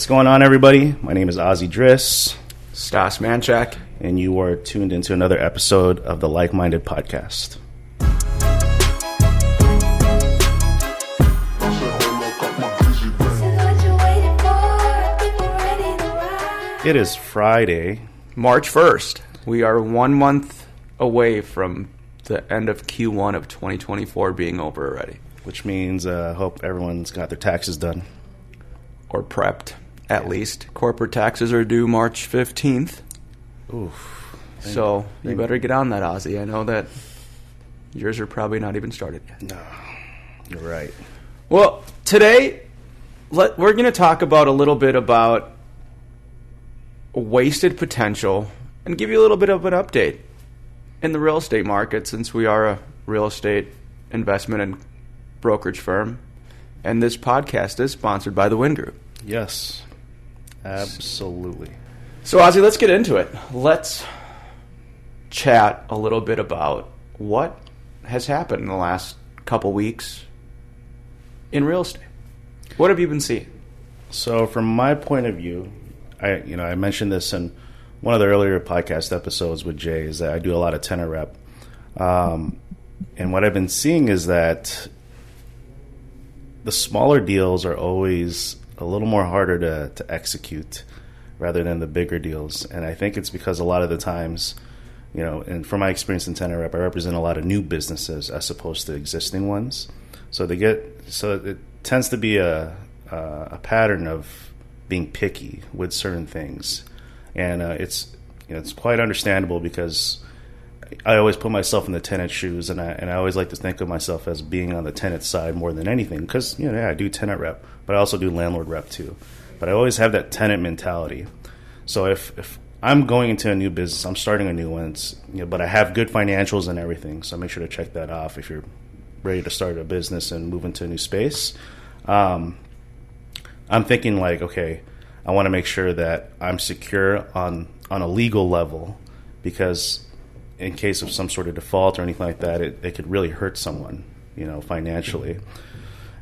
What's going on, everybody? My name is Ozzy Dris. Stas, Manchik. And you are tuned into another episode of the Lykeminded Podcast. It is Friday, March 1st. We are 1 month away from the end of Q1 of 2024 being over already. Which means I hope everyone's got their taxes done. Or prepped, at least. Corporate taxes are due March 15th. Oof. So you better get on that, Ozzy. I know that yours are probably not even started yet. No, you're right. Well, today we're going to talk about a little bit about wasted potential and give you a little bit of an update in the real estate market, since we are a real estate investment and brokerage firm. And this podcast is sponsored by the Wynn Group. Yes, absolutely. So, Ozzy, let's get into it. Let's chat a little bit about what has happened in the last couple weeks in real estate. What have you been seeing? So, from my point of view, I mentioned this in one of the earlier podcast episodes with Jay, is that I do a lot of tenant rep. And what I've been seeing is that the smaller deals are always a little more harder to execute rather than the bigger deals. And I think it's because a lot of the times, and from my experience in tenant rep, I represent a lot of new businesses as opposed to existing ones. So it tends to be a pattern of being picky with certain things. And it's quite understandable, because I always put myself in the tenant shoes, and I always like to think of myself as being on the tenant side more than anything, because I do tenant rep, but I also do landlord rep too. But I always have that tenant mentality. So if I'm going into a new business, I'm starting a new one, but I have good financials and everything, so make sure to check that off if you're ready to start a business and move into a new space. I'm thinking like, okay, I want to make sure that I'm secure on a legal level, because in case of some sort of default or anything like that, it could really hurt someone, financially.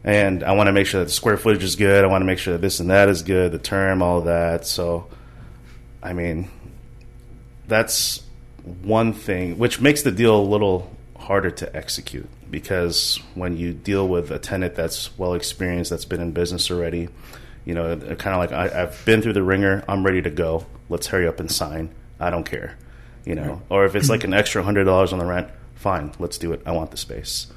And I want to make sure that the square footage is good. I want to make sure that this and that is good, the term, all of that. So, that's one thing, which makes the deal a little harder to execute, because when you deal with a tenant that's well experienced, that's been in business already, kind of like, I've been through the ringer, I'm ready to go. Let's hurry up and sign. I don't care. Or if it's like an extra $100 on the rent, fine, let's do it. I want the space.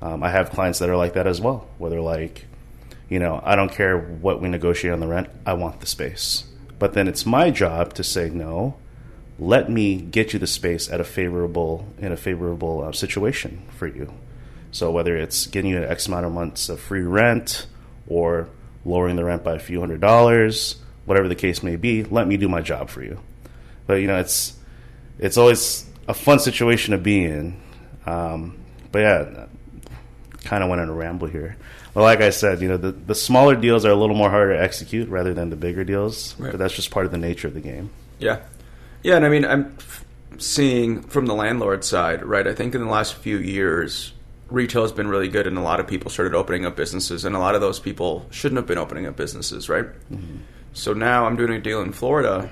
I have clients that are like that as well, where they're like, I don't care what we negotiate on the rent, I want the space. But then it's my job to say, no, let me get you the space in a favorable situation for you. So whether it's getting you an X amount of months of free rent or lowering the rent by a few $100s, whatever the case may be, let me do my job for you. But it's always a fun situation to be in. But yeah, kind of went on a ramble here. Well, like I said, the smaller deals are a little more harder to execute rather than the bigger deals. Right. But that's just part of the nature of the game. Yeah. Yeah, and I'm seeing from the landlord side, right? I think in the last few years, retail has been really good, and a lot of people started opening up businesses, and a lot of those people shouldn't have been opening up businesses, right? Mm-hmm. So now I'm doing a deal in Florida,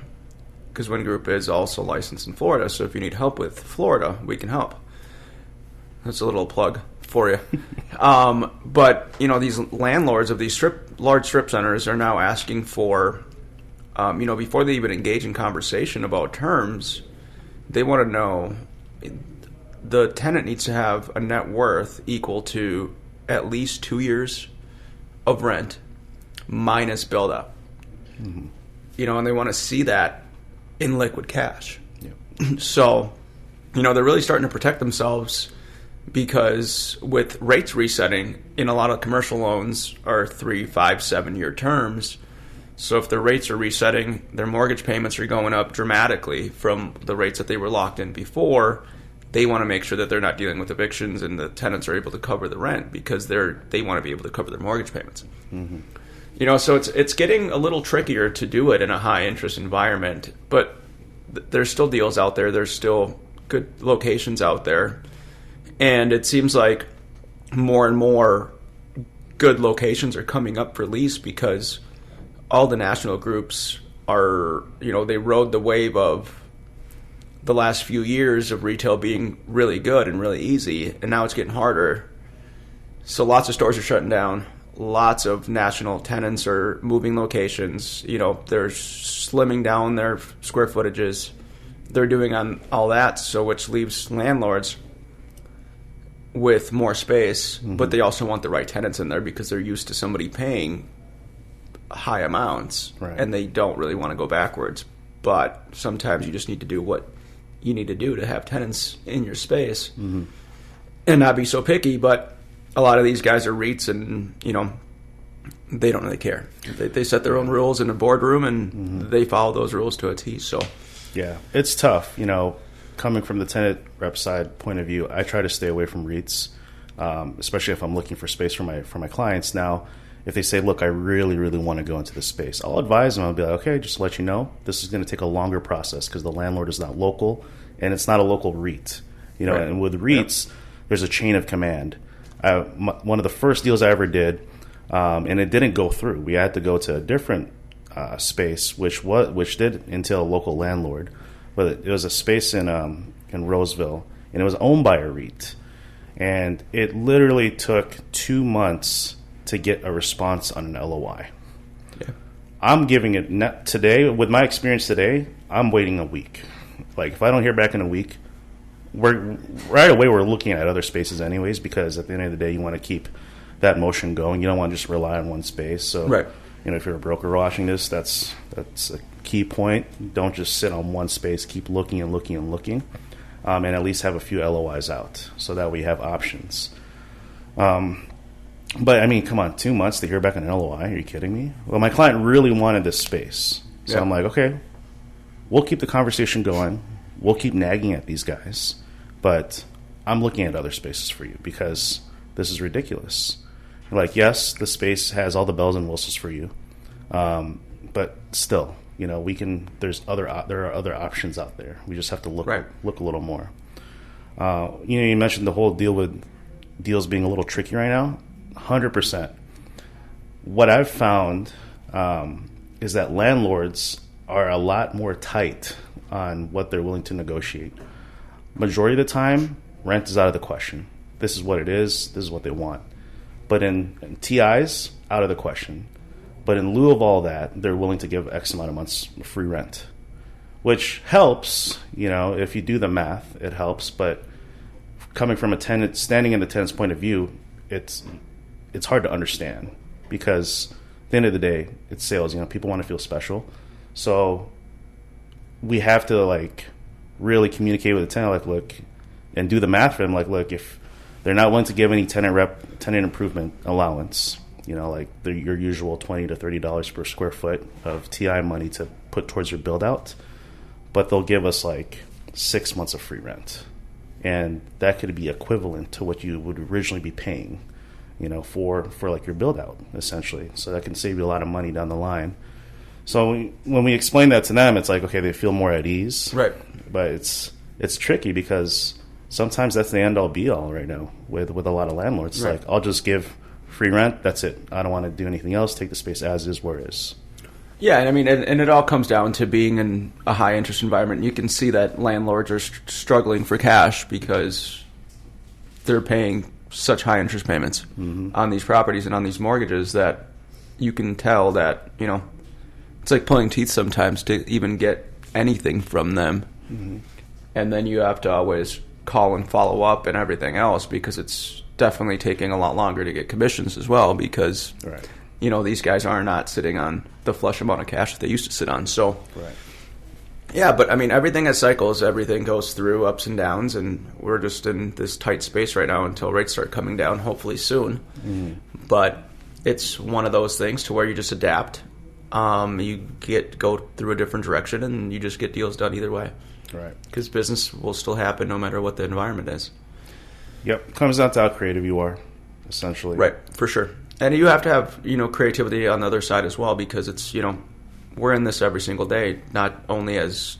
because Wynn Group is also licensed in Florida, so if you need help with Florida, we can help. That's a little plug for you. But, these landlords of these large strip centers are now asking for, before they even engage in conversation about terms, they want to know the tenant needs to have a net worth equal to at least 2 years of rent minus build up. Mm-hmm. And they want to see that in liquid cash. Yep. So, they're really starting to protect themselves, because with rates resetting in a lot of commercial loans are 3, 5, 7 year terms. So if their rates are resetting, their mortgage payments are going up dramatically from the rates that they were locked in before. They want to make sure that they're not dealing with evictions and the tenants are able to cover the rent, because they want to be able to cover their mortgage payments. Mm-hmm. So it's getting a little trickier to do it in a high interest environment, but there's still deals out there. There's still good locations out there. And it seems like more and more good locations are coming up for lease, because all the national groups are, they rode the wave of the last few years of retail being really good and really easy, and now it's getting harder. So lots of stores are shutting down. Lots of national tenants are moving locations. They're slimming down their square footages. They're doing on all that, so which leaves landlords with more space, but they also want the right tenants in there because they're used to somebody paying high amounts, right. And they don't really want to go backwards. But sometimes you just need to do what you need to do to have tenants in your space and not be so picky. But a lot of these guys are REITs, and they don't really care. They set their own rules in a boardroom, and they follow those rules to a T. So yeah, it's tough. Coming from the tenant rep side point of view, I try to stay away from REITs, especially if I'm looking for space for my clients. Now, if they say, look, I really, really want to go into this space, I'll advise them. I'll be like, okay, just to let you know, this is going to take a longer process because the landlord is not local, and it's not a local REIT. Right. And with REITs, there's a chain of command. One of the first deals I ever did, and it didn't go through. We had to go to a different space, which did entail a local landlord, but it was a space in Roseville, and it was owned by a REIT, and it literally took 2 months to get a response on an LOI. Yeah. I'm giving it today, with my experience today, I'm waiting a week. Like, if I don't hear back in a week, right away we're looking at other spaces anyways, because at the end of the day, you want to keep that motion going. You don't want to just rely on one space. So, right. If you're a broker watching this, that's a key point. Don't just sit on one space. Keep looking and looking and looking, and at least have a few LOIs out so that we have options. But, come on, 2 months to hear back an LOI? Are you kidding me? Well, my client really wanted this space. So I'm like, okay, we'll keep the conversation going. We'll keep nagging at these guys. But I'm looking at other spaces for you because this is ridiculous. Like, yes, the space has all the bells and whistles for you. But still, there are other options out there. We just have to look a little more. You mentioned the whole deal with deals being a little tricky right now. 100%. What I've found is that landlords are a lot more tight on what they're willing to negotiate. Majority of the time, rent is out of the question. This is what it is. This is what they want. But in TIs, out of the question. But in lieu of all that, they're willing to give X amount of months free rent, which helps. If you do the math, it helps. But coming from a tenant, standing in the tenant's point of view, it's hard to understand because at the end of the day, it's sales. People want to feel special. So we have to really communicate with the tenant, look, and do the math for them. Look, if they're not willing to give any tenant improvement allowance, your usual $20 to $30 per square foot of TI money to put towards your build out, but they'll give us 6 months of free rent. And that could be equivalent to what you would originally be paying, for your build out, essentially. So that can save you a lot of money down the line. So when we explain that to them, it's okay, they feel more at ease. Right. But it's tricky because sometimes that's the end all be all right now with a lot of landlords. Right. It's I'll just give free rent. That's it. I don't want to do anything else. Take the space as is, where it is. Yeah, and it all comes down to being in a high interest environment. You can see that landlords are struggling for cash because they're paying such high interest payments on these properties and on these mortgages that you can tell that it's like pulling teeth sometimes to even get anything from them. And then you have to always call and follow up and everything else because it's definitely taking a lot longer to get commissions as well because these guys are not sitting on the flush amount of cash that they used to sit on. So yeah, but everything has cycles. Everything goes through ups and downs, and we're just in this tight space right now until rates start coming down, hopefully soon. But it's one of those things to where you just adapt. You go through a different direction, and you just get deals done either way. Right. Because business will still happen no matter what the environment is. Yep. Comes down to how creative you are, essentially. Right, for sure. And you have to have, creativity on the other side as well because it's, we're in this every single day, not only as,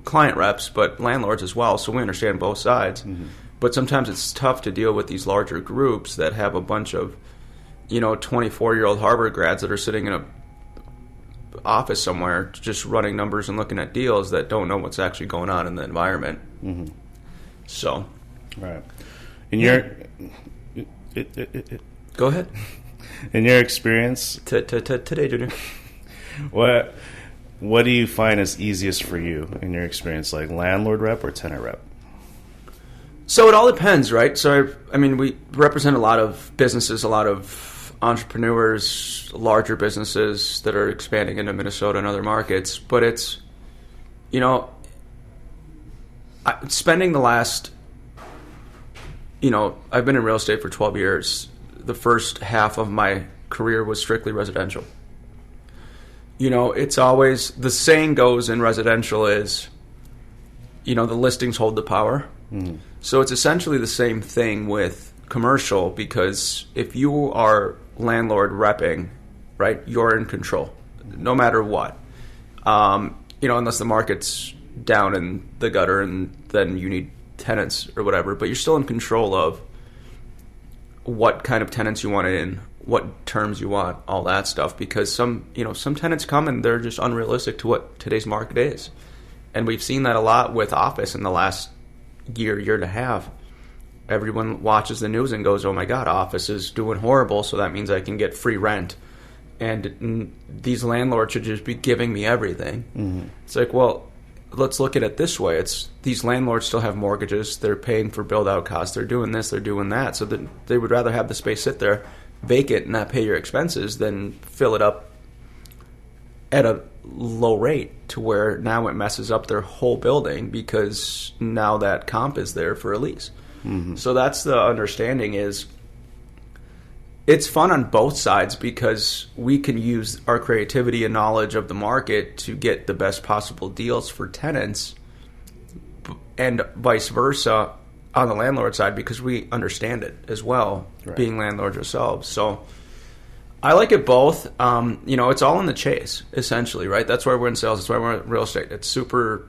client reps, but landlords as well. So we understand both sides. But sometimes it's tough to deal with these larger groups that have a bunch of, 24-year-old Harvard grads that are sitting in a office somewhere just running numbers and looking at deals that don't know what's actually going on in the environment. Mm-hmm. So, right. In your go ahead. In your experience today, Junior, what do you find is easiest for you in your experience, like landlord rep or tenant rep? So it all depends, right? So I mean, we represent a lot of businesses, a lot of entrepreneurs, larger businesses that are expanding into Minnesota and other markets. But it's, spending the last, I've been in real estate for 12 years. The first half of my career was strictly residential. It's always, the saying goes in residential is, the listings hold the power. Mm-hmm. So it's essentially the same thing with commercial, because if you are landlord repping, right, you're in control no matter what. Unless the market's down in the gutter and then you need tenants or whatever, but you're still in control of what kind of tenants you want in, what terms you want, all that stuff, because some tenants come and they're just unrealistic to what today's market is. And we've seen that a lot with office in the last year and a half. Everyone watches the news and goes, oh my God, office is doing horrible, so that means I can get free rent. And these landlords should just be giving me everything. Mm-hmm. It's like, well, let's look at it this way. It's these landlords still have mortgages. They're paying for build-out costs. They're doing this. They're doing that. So that they would rather have the space sit there vacant and not pay your expenses than fill it up at a low rate to where now it messes up their whole building because now that comp is there for a lease. Mm-hmm. So that's the understanding is it's fun on both sides because we can use our creativity and knowledge of the market to get the best possible deals for tenants and vice versa on the landlord side because we understand it as well, right, being landlords ourselves. So I like it both. It's all in the chase, essentially, right? That's why we're in sales. That's why we're in real estate. It's super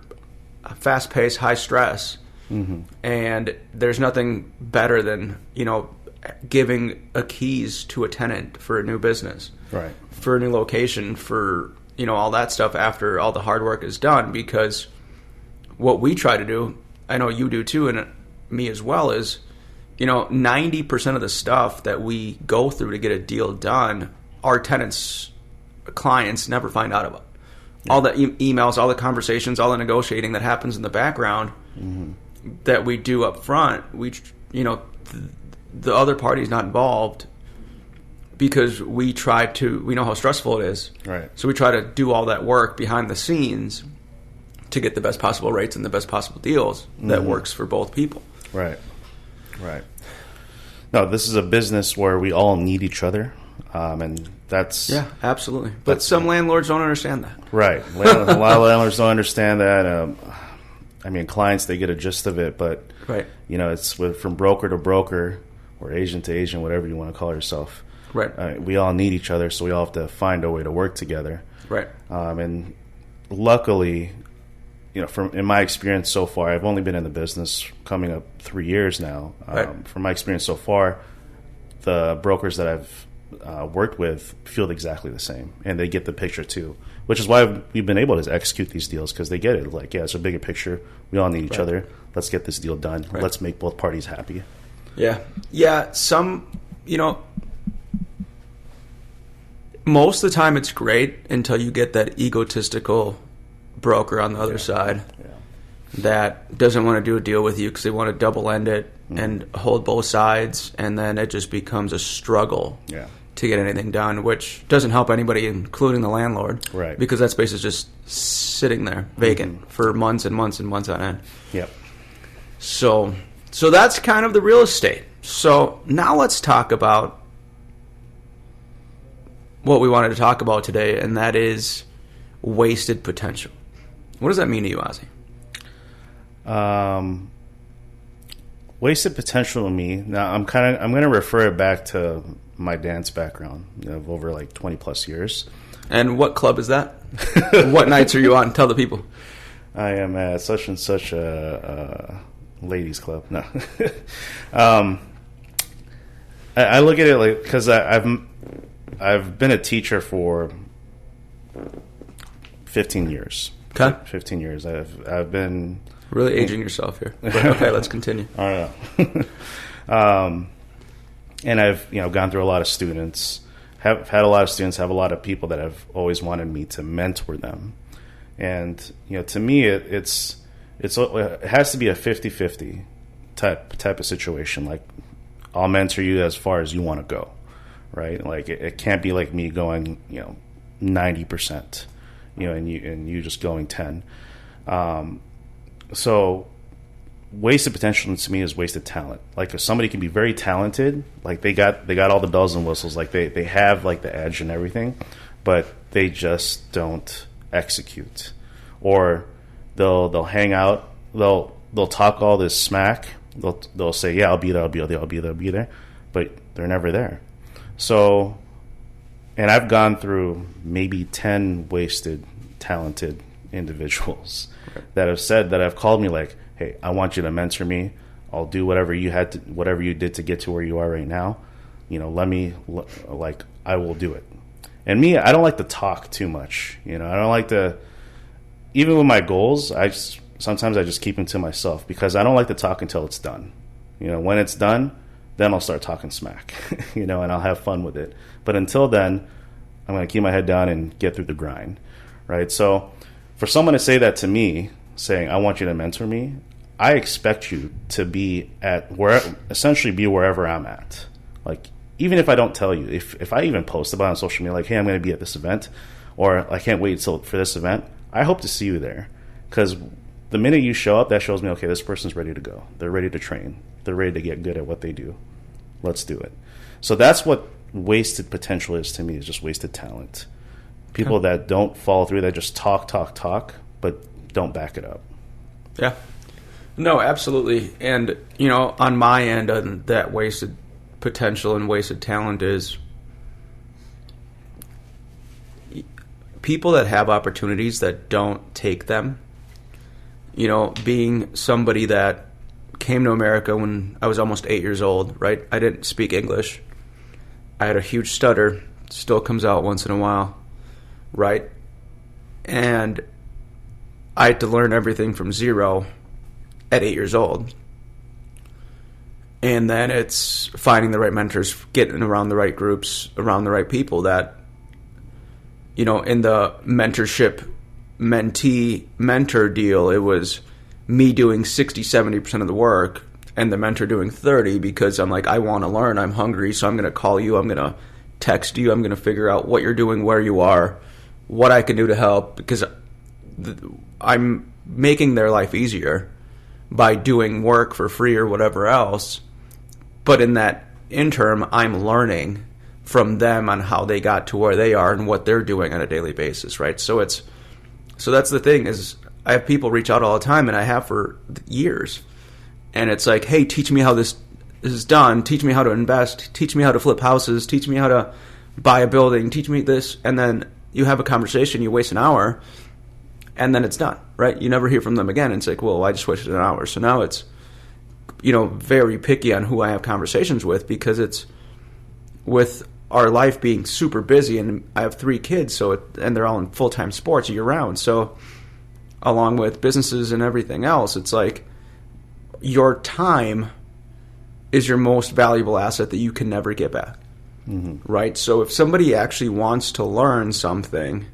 fast-paced, high stress. Mm-hmm. And there's nothing better than, giving a keys to a tenant for a new business, right, for a new location, for, all that stuff after all the hard work is done. Because what we try to do, I know you do too, and me as well, is, 90% of the stuff that we go through to get a deal done, our tenants, clients never find out about. Yeah. All the emails, all the conversations, all the negotiating that happens in the background, mm-hmm, that we do up front, the other party's not involved because we know how stressful it is. Right. So we try to do all that work behind the scenes to get the best possible rates and the best possible deals that mm-hmm works for both people. Right. Right. No, this is a business where we all need each other. And that's... Yeah, absolutely. But some landlords don't understand that. Right. A lot of landlords don't understand that. Clients, they get a gist of it, but right, it's from broker to broker or agent to agent, whatever you want to call yourself. Right. We all need each other, so we all have to find a way to work together. Right. And luckily, in my experience so far, I've only been in the business coming up 3 years now. Right. From my experience so far, the brokers that I've worked with feel exactly the same, and they get the picture too. Which is why we've been able to execute these deals, because they get it. Like, yeah, it's a bigger picture. We all need each other. Let's get this deal done. Right. Let's make both parties happy. Yeah. Yeah, most of the time it's great until you get that egotistical broker on the other side that doesn't want to do a deal with you because they want to double end it and hold both sides, and then it just becomes a struggle. Yeah. To get anything done, which doesn't help anybody, including the landlord, right? Because that space is just sitting there vacant for months and months and months on end. Yep. So that's kind of the real estate. So now let's talk about what we wanted to talk about today, and that is wasted potential. What does that mean to you, Ozzy? Wasted potential to me. Now I'm going to refer it back to my dance background of over like 20 plus years. And what club is that? What nights are you on? Tell the people. I am at such and such a ladies club. No. I look at it like, because I've been a teacher for 15 years. Okay. 15 years. I've been really aging yourself here. But okay, let's continue. I don't know. And I've gone through a lot of students. Have had a lot of students. Have a lot of people that have always wanted me to mentor them. And to me, it has to be a 50-50 type of situation. Like, I'll mentor you as far as you want to go, right? Like, it can't be like me going 90%, and you just going 10. So wasted potential to me is wasted talent. Like, if somebody can be very talented, like they got all the bells and whistles, like they have like the edge and everything, but they just don't execute. Or they'll hang out, they'll talk all this smack, they'll say, yeah, I'll be there, but they're never there. So, and I've gone through maybe 10 wasted talented individuals that have said, that have called me like, hey, I want you to mentor me. I'll do whatever you did to get to where you are right now. I will do it. And me, I don't like to talk too much. I don't like to, even with my goals, sometimes I just keep them to myself because I don't like to talk until it's done. When it's done, then I'll start talking smack, and I'll have fun with it. But until then, I'm going to keep my head down and get through the grind, right? So for someone to say that to me, saying, I want you to mentor me, I expect you to be essentially be wherever I'm at. Like, even if I don't tell you, if I even post about it on social media, like, hey, I'm going to be at this event, or I can't wait for this event, I hope to see you there. Because the minute you show up, that shows me, okay, this person's ready to go. They're ready to train. They're ready to get good at what they do. Let's do it. So that's what wasted potential is to me, is just wasted talent. People that don't follow through, that just talk, but don't back it up. Yeah. No, absolutely. And, on my end, that wasted potential and wasted talent is people that have opportunities that don't take them. Being somebody that came to America when I was almost 8 years old, right? I didn't speak English. I had a huge stutter. Still comes out once in a while, right? And I had to learn everything from zero at 8 years old. And then it's finding the right mentors, getting around the right groups, around the right people that, in the mentorship mentee-mentor deal, it was me doing 60-70% of the work and the mentor doing 30%, because I'm like, I want to learn, I'm hungry, so I'm going to call you, I'm going to text you, I'm going to figure out what you're doing, where you are, what I can do to help, because I'm making their life easier by doing work for free or whatever else. But in that interim, I'm learning from them on how they got to where they are and what they're doing on a daily basis, right? So that's the thing, is I have people reach out all the time, and I have for years. And it's like, hey, teach me how this is done. Teach me how to invest. Teach me how to flip houses. Teach me how to buy a building. Teach me this. And then you have a conversation, you waste an hour, and then it's done, right? You never hear from them again. And it's like, well, I just wasted an hour. So now it's, very picky on who I have conversations with, because it's with our life being super busy, and I have 3 kids, and they're all in full-time sports year round. So along with businesses and everything else, it's like your time is your most valuable asset that you can never get back, right? So if somebody actually wants to learn something,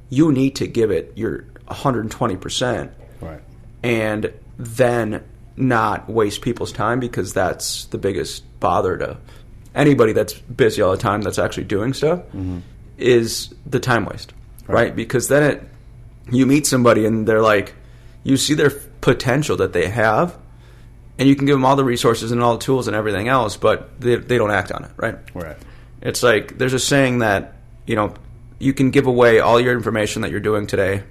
you need to give it your 120%, right? And then not waste people's time, because that's the biggest bother to anybody that's busy all the time that's actually doing stuff, is the time waste, right? Because then you meet somebody and they're like, you see their potential that they have, and you can give them all the resources and all the tools and everything else, but they don't act on it, right? Right. It's like, there's a saying that, you can give away all your information that you're doing today,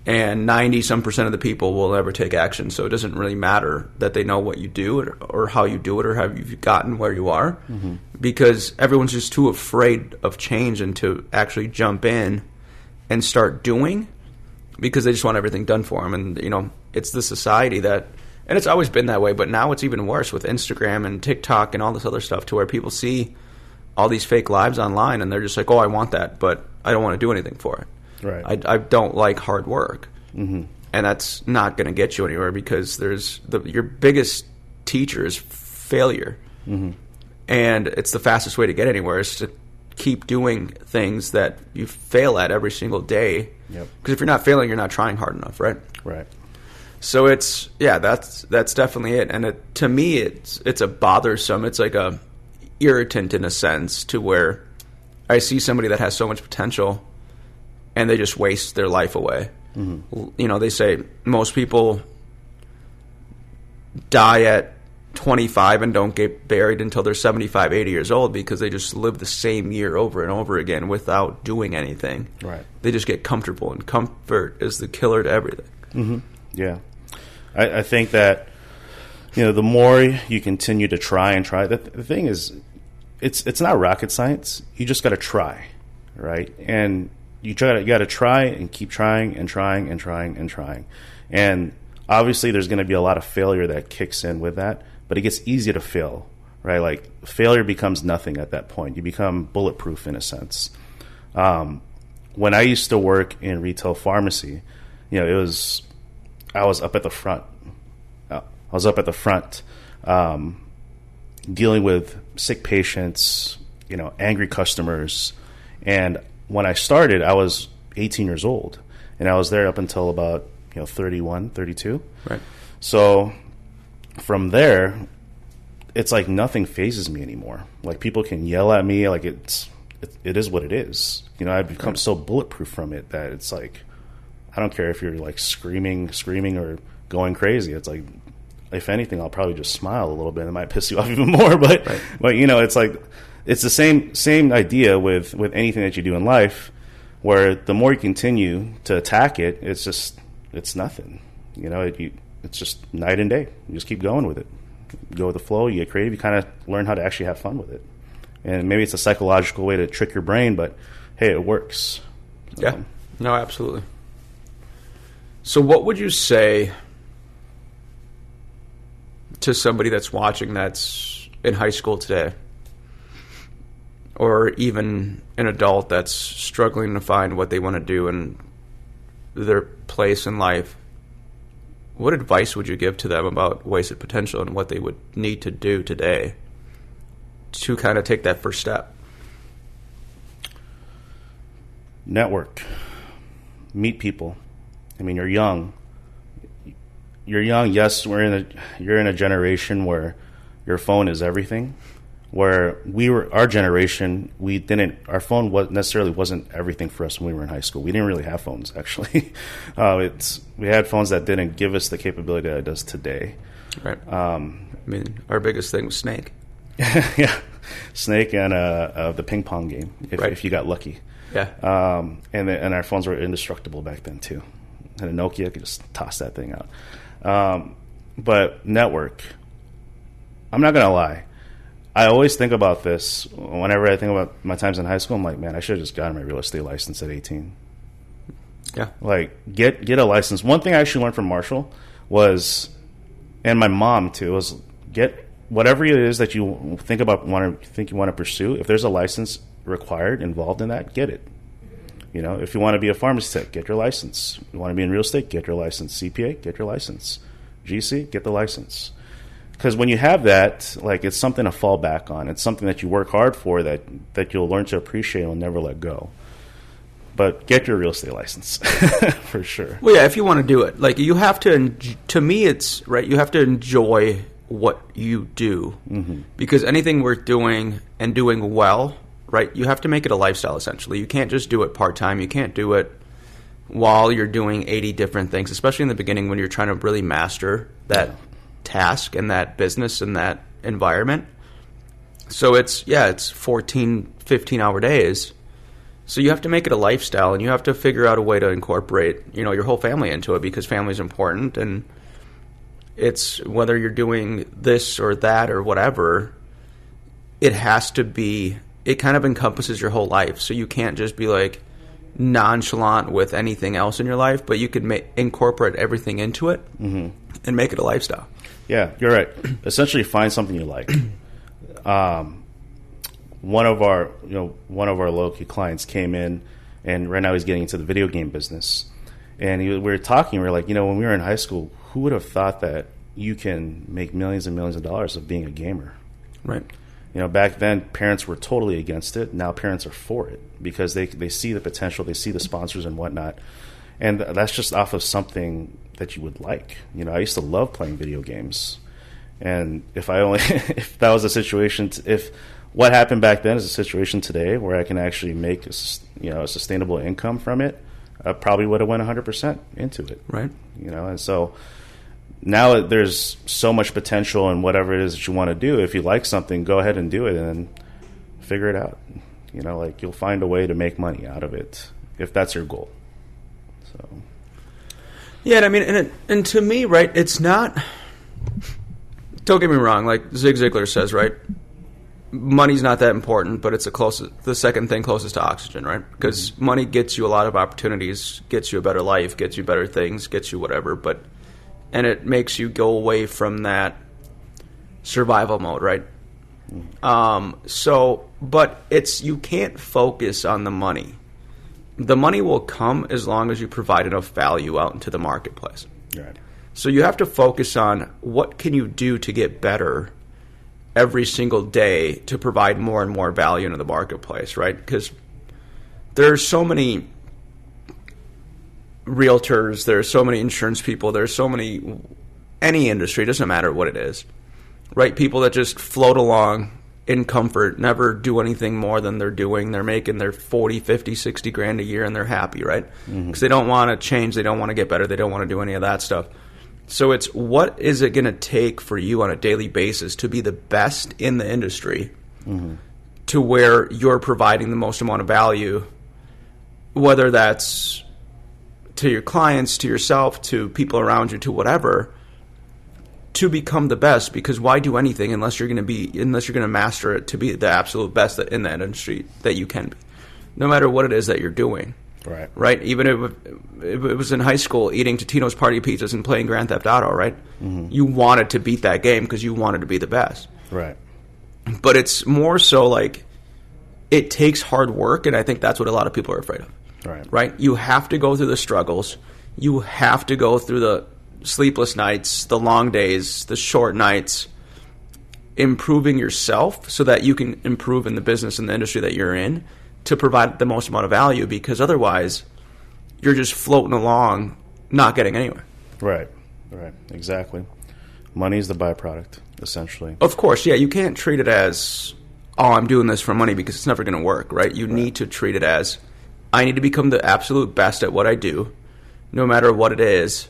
and 90-some% of the people will never take action. So it doesn't really matter that they know what you do or how you do it or how you've gotten where you are, because everyone's just too afraid of change and to actually jump in and start doing, because they just want everything done for them. And, it's the society that, and it's always been that way, but now it's even worse with Instagram and TikTok and all this other stuff, to where people see all these fake lives online, and they're just like, oh, I want that, but I don't want to do anything for it. Right. I don't like hard work. Mm-hmm. And that's not going to get you anywhere, because your biggest teacher is failure. Mm-hmm. And it's the fastest way to get anywhere is to keep doing things that you fail at every single day. Yep. Because if you're not failing, you're not trying hard enough, right? Right. So that's definitely it. And to me, it's a bothersome. It's like a irritant in a sense, to where I see somebody that has so much potential and they just waste their life away. Mm-hmm. They say most people die at 25 and don't get buried until they're 75, 80 years old, because they just live the same year over and over again without doing anything. Right. They just get comfortable, and comfort is the killer to everything. Mm-hmm. Yeah. I think that, the more you continue to try and try, the thing is, it's not rocket science. You just got to try, right? And you got to try and keep trying and trying and trying and trying. And obviously there's going to be a lot of failure that kicks in with that, but it gets easier to fail, right? Like, failure becomes nothing at that point. You become bulletproof in a sense. When I used to work in retail pharmacy, I was up at the front. Dealing with sick patients, angry customers. And when I started, I was 18 years old, and I was there up until about 31, 32. Right. So from there, it's like nothing phases me anymore. Like, people can yell at me, like it is what it is. I've become so bulletproof from it that it's like, I don't care if you're like screaming or going crazy. It's like, if anything, I'll probably just smile a little bit. It might piss you off even more, but right. But it's like, it's the same idea with anything that you do in life, where the more you continue to attack it, it's nothing. It's just night and day. You just keep going with it. You go with the flow. You get creative. You kind of learn how to actually have fun with it. And maybe it's a psychological way to trick your brain, but hey, it works. Yeah. No, absolutely. So what would you say to somebody that's watching that's in high school today, or even an adult that's struggling to find what they want to do and their place in life? What advice would you give to them about wasted potential and what they would need to do today to kind of take that first step? Network. Meet people. You're young. Yes, you're in a generation where your phone is everything. Where our generation, our phone wasn't everything for us when we were in high school. We didn't really have phones, actually. We had phones that didn't give us the capability that it does today. Right. Our biggest thing was Snake. Yeah, Snake and the ping pong game, if you got lucky. Yeah. And our phones were indestructible back then too. And a Nokia could just toss that thing out. But network, I'm not gonna lie, I always think about this whenever I think about my times in high school. I'm like, man, I should have just gotten my real estate license at 18. Yeah. Like, get a license. One thing I actually learned from Marshall was, and my mom too, was get whatever it is that you think you want to pursue. If there's a license required involved in that, get it. If you want to be a pharmacy tech, get your license. You want to be in real estate, get your license. CPA, get your license. GC, get the license. Because when you have that, like, it's something to fall back on. It's something that you work hard for that you'll learn to appreciate and will never let go. But get your real estate license for sure. Well, yeah, if you want to do it, like, you have to me, it's right. You have to enjoy what you do, because anything worth doing and doing well, right? You have to make it a lifestyle, essentially. You can't just do it part-time. You can't do it while you're doing 80 different things, especially in the beginning when you're trying to really master that task and that business and that environment. So it's 14, 15-hour days. So you have to make it a lifestyle, and you have to figure out a way to incorporate, your whole family into it, because family is important. And it's whether you're doing this or that or whatever, it has to be, it kind of encompasses your whole life. So you can't just be like nonchalant with anything else in your life, but you could incorporate everything into it and make it a lifestyle. Yeah, you're right. Essentially, find something you like. one of our low-key clients came in, and right now he's getting into the video game business. And we were talking, we were like, when we were in high school, who would have thought that you can make millions and millions of dollars of being a gamer? Right. Back then, parents were totally against it. Now parents are for it because they see the potential, they see the sponsors and whatnot. And that's just off of something that you would like. I used to love playing video games. And if that was a situation, if what happened back then is a situation today where I can actually make a sustainable income from it, I probably would have went 100% into it. Right. And so now there's so much potential in whatever it is that you want to do. If you like something, go ahead and do it and then figure it out. You'll find a way to make money out of it if that's your goal. So. Yeah, and I mean, and to me, right, it's not, don't get me wrong, like Zig Ziglar says, right, money's not that important, but it's the second thing closest to oxygen, right? Because money gets you a lot of opportunities, gets you a better life, gets you better things, gets you whatever, and it makes you go away from that survival mode, right? But you can't focus on the money. The money will come as long as you provide enough value out into the marketplace. Right. So you have to focus on what can you do to get better every single day to provide more and more value into the marketplace, right? Because there's so many realtors, there's so many insurance people, there's so many, any industry, doesn't matter what it is, right? People that just float along in comfort, never do anything more than they're doing. They're making their 40, 50, 60 grand a year and they're happy, right? Because they don't want to change, they don't want to get better, they don't want to do any of that stuff. So it's what is it going to take for you on a daily basis to be the best in the industry to where you're providing the most amount of value, whether that's to your clients, to yourself, to people around you, to whatever, to become the best. Because why do anything unless you're going to master it to be the absolute best in that industry that you can be, no matter what it is that you're doing. Right. Even if it was in high school, eating Totino's party pizzas and playing Grand Theft Auto, right? You wanted to beat that game because you wanted to be the best. Right. But it's more so like it takes hard work, and I think that's what a lot of people are afraid of. Right. You have to go through the struggles. You have to go through the sleepless nights, the long days, the short nights, improving yourself so that you can improve in the business and the industry that you're in, to provide the most amount of value, because otherwise you're just floating along, not getting anywhere. Right, exactly. Money's the byproduct, essentially. Of course, yeah, you can't treat it as, I'm doing this for money, because it's never going to work, right? You need to treat it as, I need to become the absolute best at what I do, no matter what it is,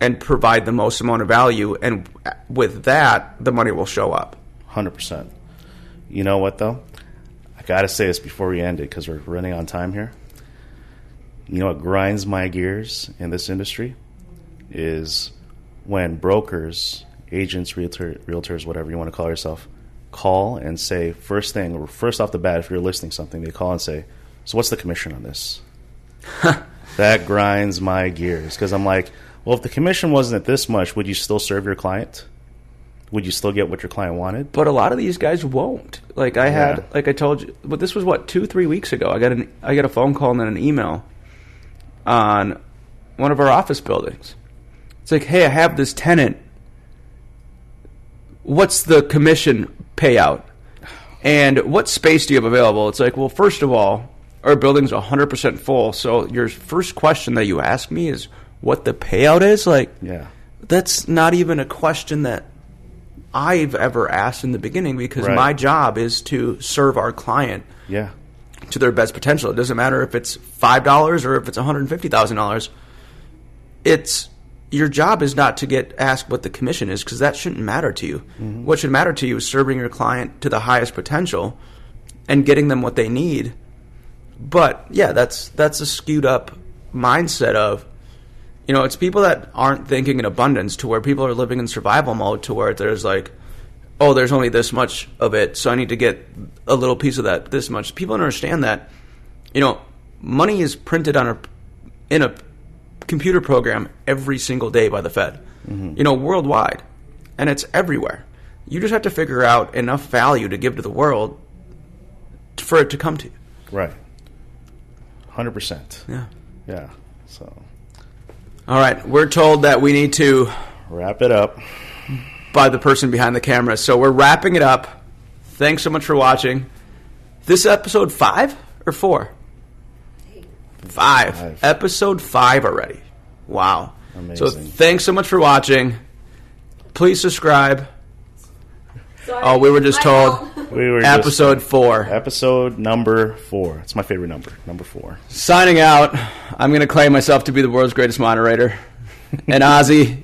and provide the most amount of value, and with that, the money will show up. 100%. You know what, though? Got to say this before we end it because we're running on time here. You know what grinds my gears in this industry is when brokers, agents, realtors, whatever you want to call yourself, call and say first off the bat, if you're listing something, they call and say, so what's the commission on this? That grinds my gears because I'm like, well, if the commission wasn't at this much, would you still serve your client? Would you still get what your client wanted? But a lot of these guys won't. Like I told you, but this was 2-3 weeks ago. I got a phone call and then an email on one of our office buildings. It's like, hey, I have this tenant. What's the commission payout? And what space do you have available? It's like, well, first of all, our building's 100% full. So your first question that you ask me is what the payout is? Like, yeah, that's not even a question that I've ever asked in the beginning, because my job is to serve our client to their best potential. It doesn't matter if it's $5 or if it's $150,000. It's your job is not to get asked what the commission is, because that shouldn't matter to you. What should matter to you is serving your client to the highest potential and getting them what they need. But yeah, that's a skewed up mindset of, it's people that aren't thinking in abundance, to where people are living in survival mode, to where there's like, oh, there's only this much of it, so I need to get a little piece of that, this much. People don't understand that, money is printed in a computer program every single day by the Fed, worldwide, and it's everywhere. You just have to figure out enough value to give to the world for it to come to you. Right. 100%. Yeah. Yeah. So. All right. We're told that we need to wrap it up by the person behind the camera. So we're wrapping it up. Thanks so much for watching. This is episode 5 or 4? 5. Episode 5 already. Wow. Amazing. So thanks so much for watching. Please subscribe. Sorry. We were just told episode 4. Episode number 4. It's my favorite number. Number 4. Signing out. I'm going to claim myself to be the world's greatest moderator. And Ozzy,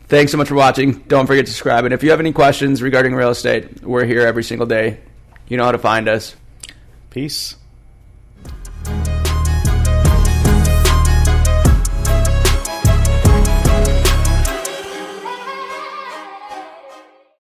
thanks so much for watching. Don't forget to subscribe. And if you have any questions regarding real estate, we're here every single day. You know how to find us. Peace.